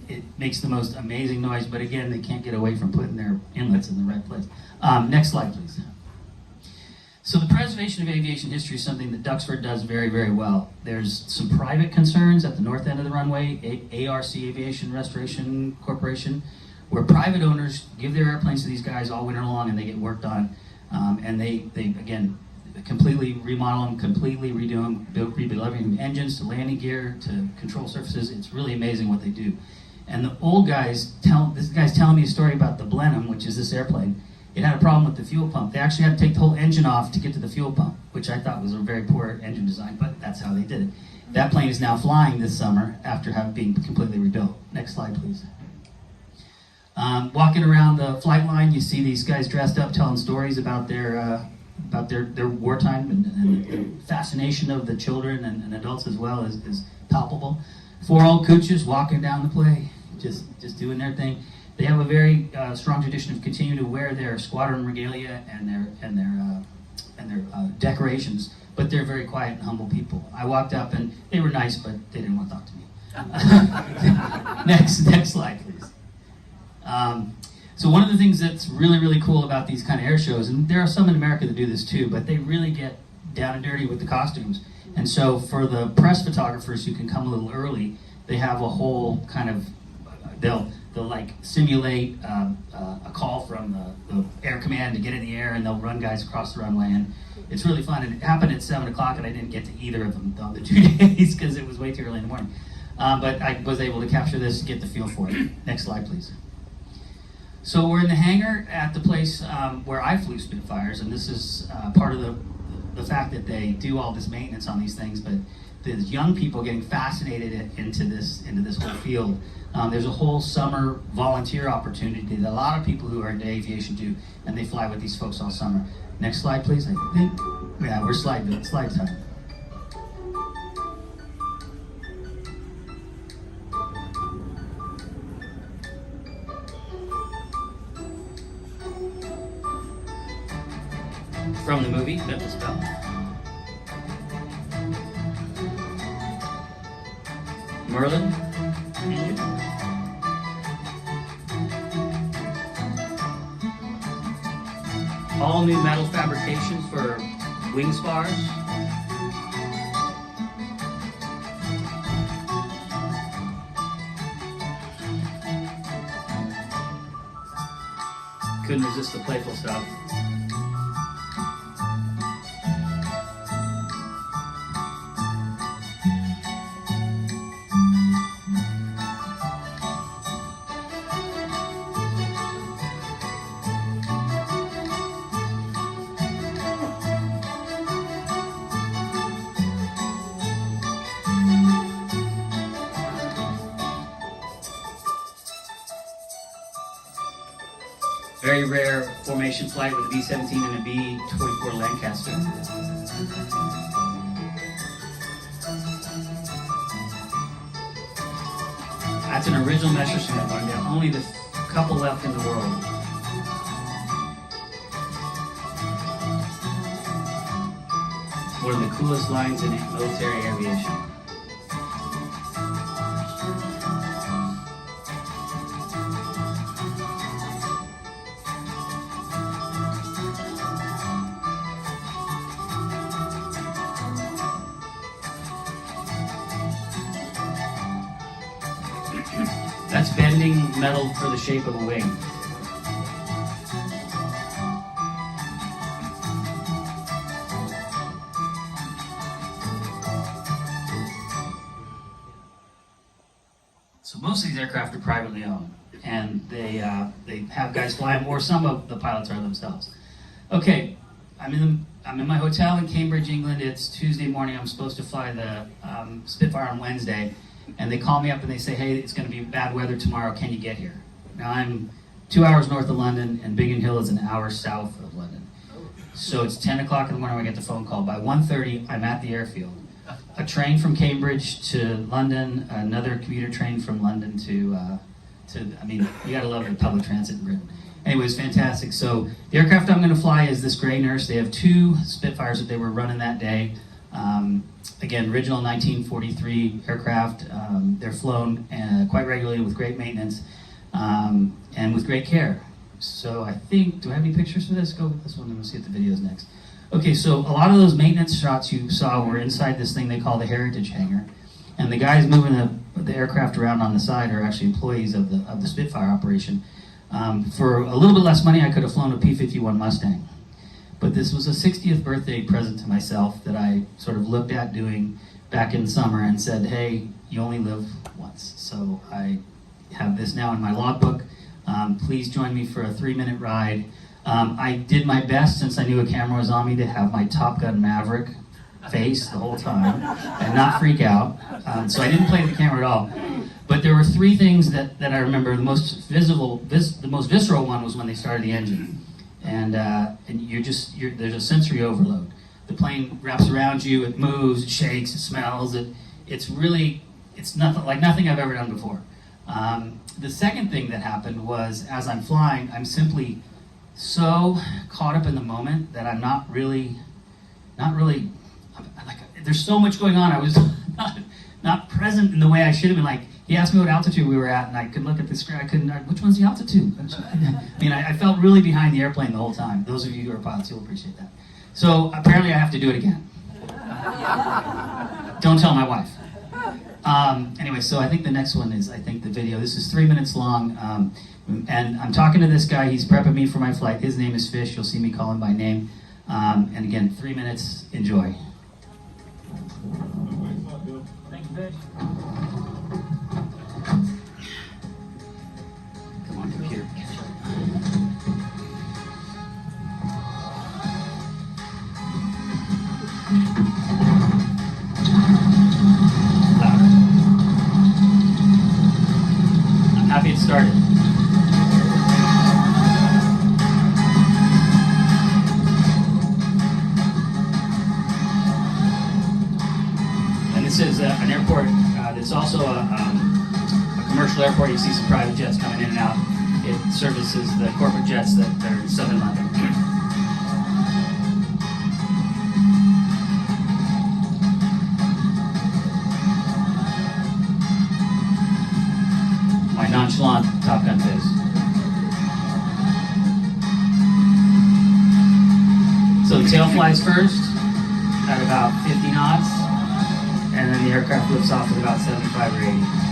It makes the most amazing noise, but again, they can't get away from putting their inlets in the right place. Next slide, please. So the preservation of aviation history is something that Duxford does very, very well. There's some private concerns at the north end of the runway, ARC Aviation Restoration Corporation, where private owners give their airplanes to these guys all winter long and they get worked on. And they again, completely remodel them, completely redo them, rebuild everything, engines to landing gear to control surfaces. It's really amazing what they do. And the old guys, this guy's telling me a story about the Blenheim, which is this airplane. It had a problem with the fuel pump. They actually had to take the whole engine off to get to the fuel pump, which I thought was a very poor engine design, but that's how they did it. That plane is now flying this summer after having been completely rebuilt. Next slide, please. Walking around the flight line, you see these guys dressed up telling stories about their wartime, and the fascination of the children and adults as well is palpable. 4 old cooches walking down the play, just doing their thing. They have a very strong tradition of continuing to wear their squadron regalia and their decorations, but they're very quiet and humble people. I walked up and they were nice, but they didn't want to talk to me. Next slide, please. So one of the things that's really, really cool about these kind of air shows, and there are some in America that do this too, but they really get down and dirty with the costumes. And so for the press photographers who can come a little early, they have a whole kind of, they'll like simulate a call from the air command to get in the air, and they'll run guys across the runway, and it's really fun. And it happened at 7 o'clock, and I didn't get to either of them on the 2 days because it was way too early in the morning. But I was able to capture this and get the feel for it. Next slide, please. So we're in the hangar at the place where I flew Spitfires, and this is part of the fact that they do all this maintenance on these things, but the young people getting fascinated into this whole field. There's a whole summer volunteer opportunity that a lot of people who are into aviation do, and they fly with these folks all summer. Next slide, please. I think, yeah, we're slide time. From the movie, Memphis Belle. Merlin. All new metal fabrications for wing spars. Couldn't resist the playful stuff. Very rare formation flight with a B-17 and a B-24 Lancaster. That's an original Messerschmitt one. They're only the couple left in the world. One of the coolest lines in military aviation. That's bending metal for the shape of a wing. So most of these aircraft are privately owned, and they have guys fly them, or some of the pilots are themselves. Okay, I'm in my hotel in Cambridge, England. It's Tuesday morning. I'm supposed to fly the Spitfire on Wednesday, and they call me up and they say, hey, it's going to be bad weather tomorrow. Can you get here? Now I'm 2 hours north of London, and Biggin Hill is an hour south of London. So it's 10 o'clock in the morning when I get the phone call. By 1:30, I'm at the airfield. A train from Cambridge to London, another commuter train from London to I mean, you gotta love the public transit in Britain. Anyways, fantastic. So the aircraft I'm gonna fly is this Grey Nurse. They have 2 Spitfires that they were running that day. Again, original 1943 aircraft. They're flown quite regularly with great maintenance and with great care. So I think, do I have any pictures for this? Go with this one and we'll see if the video's next. Okay, so a lot of those maintenance shots you saw were inside this thing they call the Heritage Hangar. And the guys moving the aircraft around on the side are actually employees of the Spitfire operation. For a little bit less money, I could have flown a P-51 Mustang. But this was a 60th birthday present to myself that I sort of looked at doing back in summer and said, hey, you only live once. So I have this now in my logbook. Please join me for a 3-minute ride. I did my best, since I knew a camera was on me, to have my Top Gun Maverick face the whole time and not freak out. So I didn't play the camera at all. But there were 3 things that I remember. The most visceral one was when they started the engine. And there's a sensory overload. The plane wraps around you, it moves, it shakes, it smells. It's nothing like nothing I've ever done before. The second thing that happened was, as I'm flying, I'm simply so caught up in the moment that I'm not really, like, there's so much going on. I was not present in the way I should have been. Like, he asked me what altitude we were at, and I could look at the screen. Which one's the altitude? I mean, I felt really behind the airplane the whole time. Those of you who are pilots, you'll appreciate that. So apparently I have to do it again. Don't tell my wife. Anyway, so I think the next one is, the video. This is 3 minutes long, and I'm talking to this guy. He's prepping me for my flight. His name is Fish. You'll see me call him by name. And again, 3 minutes. Enjoy. Thank you, Fish. Come on, computer. I'm happy it started. And this is an airport that's also a commercial airport. You see some private jets coming in and out. It services the corporate jets that are in southern London. My nonchalant Top Gun face. So the tail flies first at about 50 knots, and then the aircraft lifts off at about 75 or 80.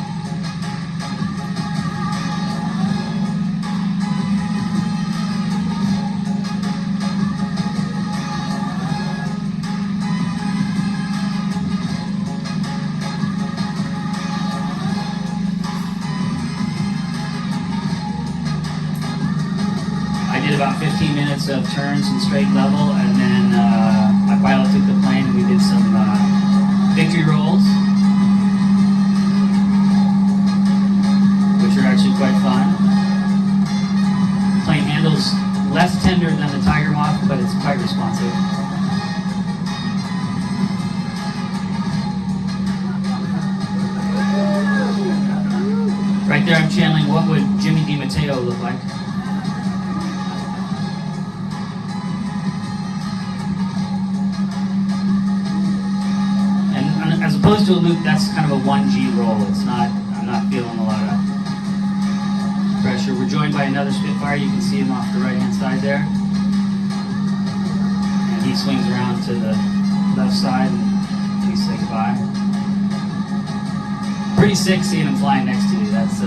About 15 minutes of turns and straight level, and then my pilot took the plane and we did some victory rolls, which are actually quite fun. The plane handles less tender than the Tiger Moth, but it's quite responsive. Right there I'm channeling what would Jimmy DiMatteo look like. As opposed to a loop, that's kind of a 1G roll. I'm not feeling a lot of pressure. We're joined by another Spitfire. You can see him off the right-hand side there. And he swings around to the left side and we say goodbye. Pretty sick seeing him flying next to you. That's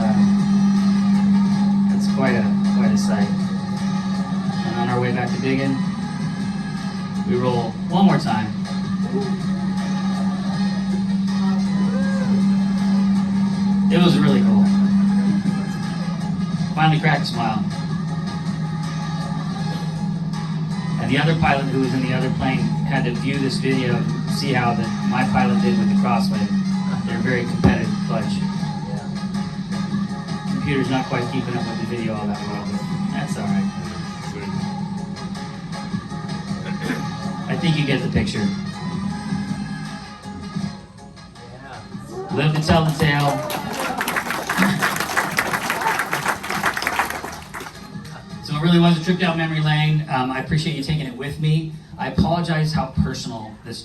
quite a sight. And on our way back to Biggin, we roll one more time. It was really cool. Finally cracked a smile. And the other pilot who was in the other plane had to view this video to see how my pilot did with the crossway. They're a very competitive bunch. Computer's not quite keeping up with the video all that well, but that's all right. I think you get the picture. Live to tell the tale. So it really was a trip down memory lane. I appreciate you taking it with me. I apologize how personal this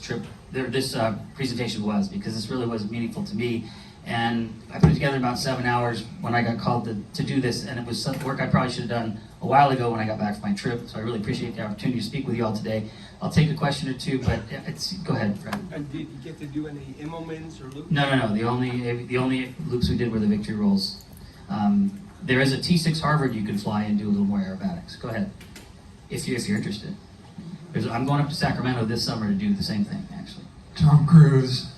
presentation was, because this really was meaningful to me. And I put it together in about 7 hours when I got called to do this, and it was some work I probably should have done a while ago when I got back from my trip. So I really appreciate the opportunity to speak with you all today. I'll take a question or two, but go ahead, Fred. And did you get to do any moments or loops? No. The only loops we did were the victory rolls. There is a T6 Harvard you can fly and do a little more aerobatics. Go ahead, if you're interested. I'm going up to Sacramento this summer to do the same thing, actually. Tom Cruise,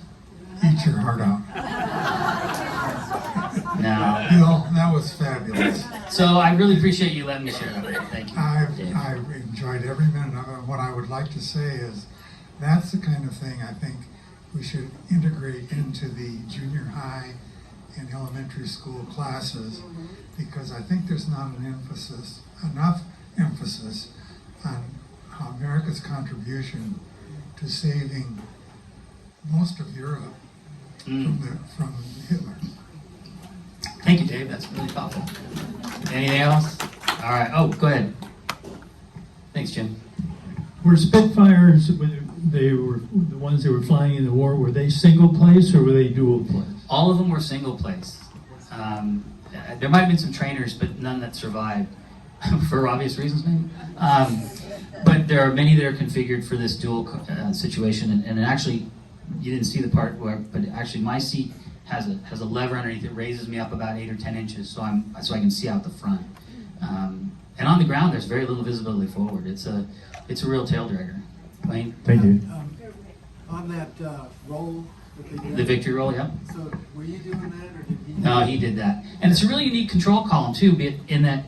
eat your heart out. No. Bill, that was fabulous. So I really appreciate you letting me share that. Thank you. I've enjoyed every minute of it. What I would like to say is that's the kind of thing I think we should integrate into the junior high and elementary school classes, because I think there's not enough emphasis on America's contribution to saving most of Europe from Hitler. Thank you, Dave. That's really thoughtful. Anything else? All right. Oh, go ahead. Thanks, Jim. Were Spitfires, they were the ones that were flying in the war, were they single place or were they dual place? All of them were single place. There might have been some trainers, but none that survived, for obvious reasons, maybe. But there are many that are configured for this dual situation, and actually, you didn't see the part where, but actually my seat has a lever underneath it, raises me up about 8 or 10 inches, so I can see out the front. And on the ground, there's very little visibility forward. It's a real tail dragger. Wayne? Thank you. On that roll that they did. The victory roll, yeah. So were you doing that, or did he? No, he did that. And it's a really unique control column too, in that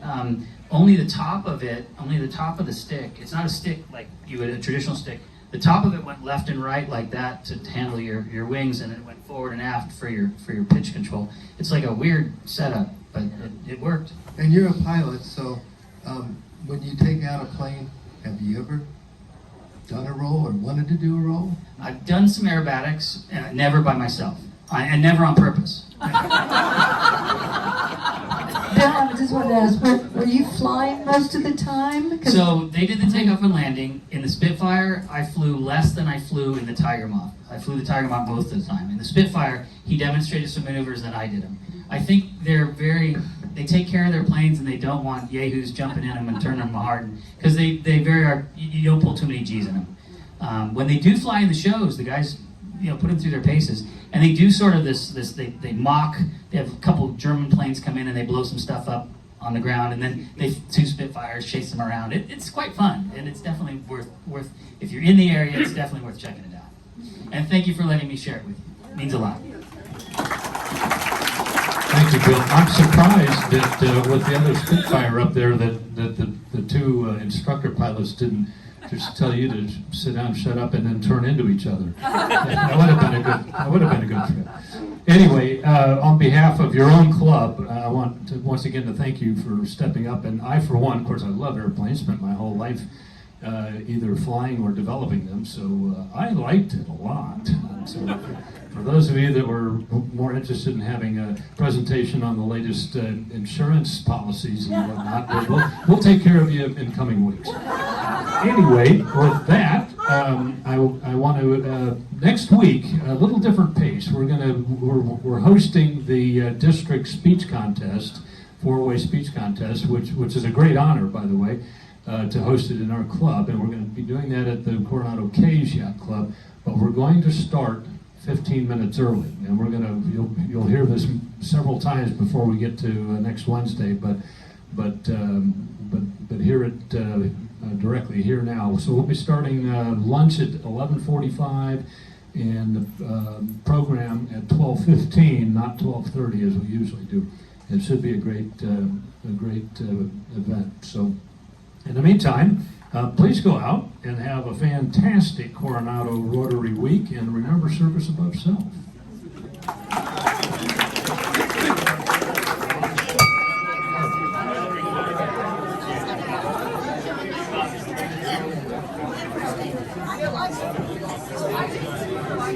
only the top of the stick, it's not a stick like you would a traditional stick. The top of it went left and right like that to handle your wings, and it went forward and aft for your pitch control. It's like a weird setup, but it worked. And you're a pilot, so when you take out a plane, have you ever done a roll or wanted to do a roll? I've done some aerobatics, never by myself, and never on purpose. Bill, I just wanted to ask, were you flying most of the time? So they did the takeoff and landing. In the Spitfire, I flew less than I flew in the Tiger Moth. I flew the Tiger Moth most of the time. In the Spitfire, he demonstrated some maneuvers that I did them. I think they take care of their planes, and they don't want yahoos jumping in them and turning them hard, because you don't pull too many G's in them. When they do fly in the shows, the guys put them through their paces, and they do sort of they mock. They have a couple of German planes come in and they blow some stuff up on the ground, and then two Spitfires chase them around. It's quite fun, and it's definitely worth if you're in the area, it's definitely worth checking it out. And thank you for letting me share it with you. It means a lot. Thank you, Bill. I'm surprised that with the other Spitfire up there that the two instructor pilots didn't just tell you to sit down, shut up, and then turn into each other. That would have been a good trip. Anyway, on behalf of your own club, I want to once again to thank you for stepping up. And I, for one, of course, I love airplanes. Spent my whole life either flying or developing them, so I liked it a lot. And so, for those of you that were more interested in having a presentation on the latest insurance policies and whatnot, we'll take care of you in coming weeks. Anyway, with that, I want to next week a little different pace. We're hosting the district speech contest, four-way speech contest, which is a great honor, by the way, to host it in our club, and we're going to be doing that at the Coronado Yacht Club. But we're going to start 15 minutes early, and you'll hear this several times before we get to next Wednesday, but but hear it directly here now. So we'll be starting lunch at 11:45 and the program at 12:15, not 12:30 as we usually do. It should be a great event. So in the meantime, please go out and have a fantastic Coronado Rotary week, and remember, service above self. I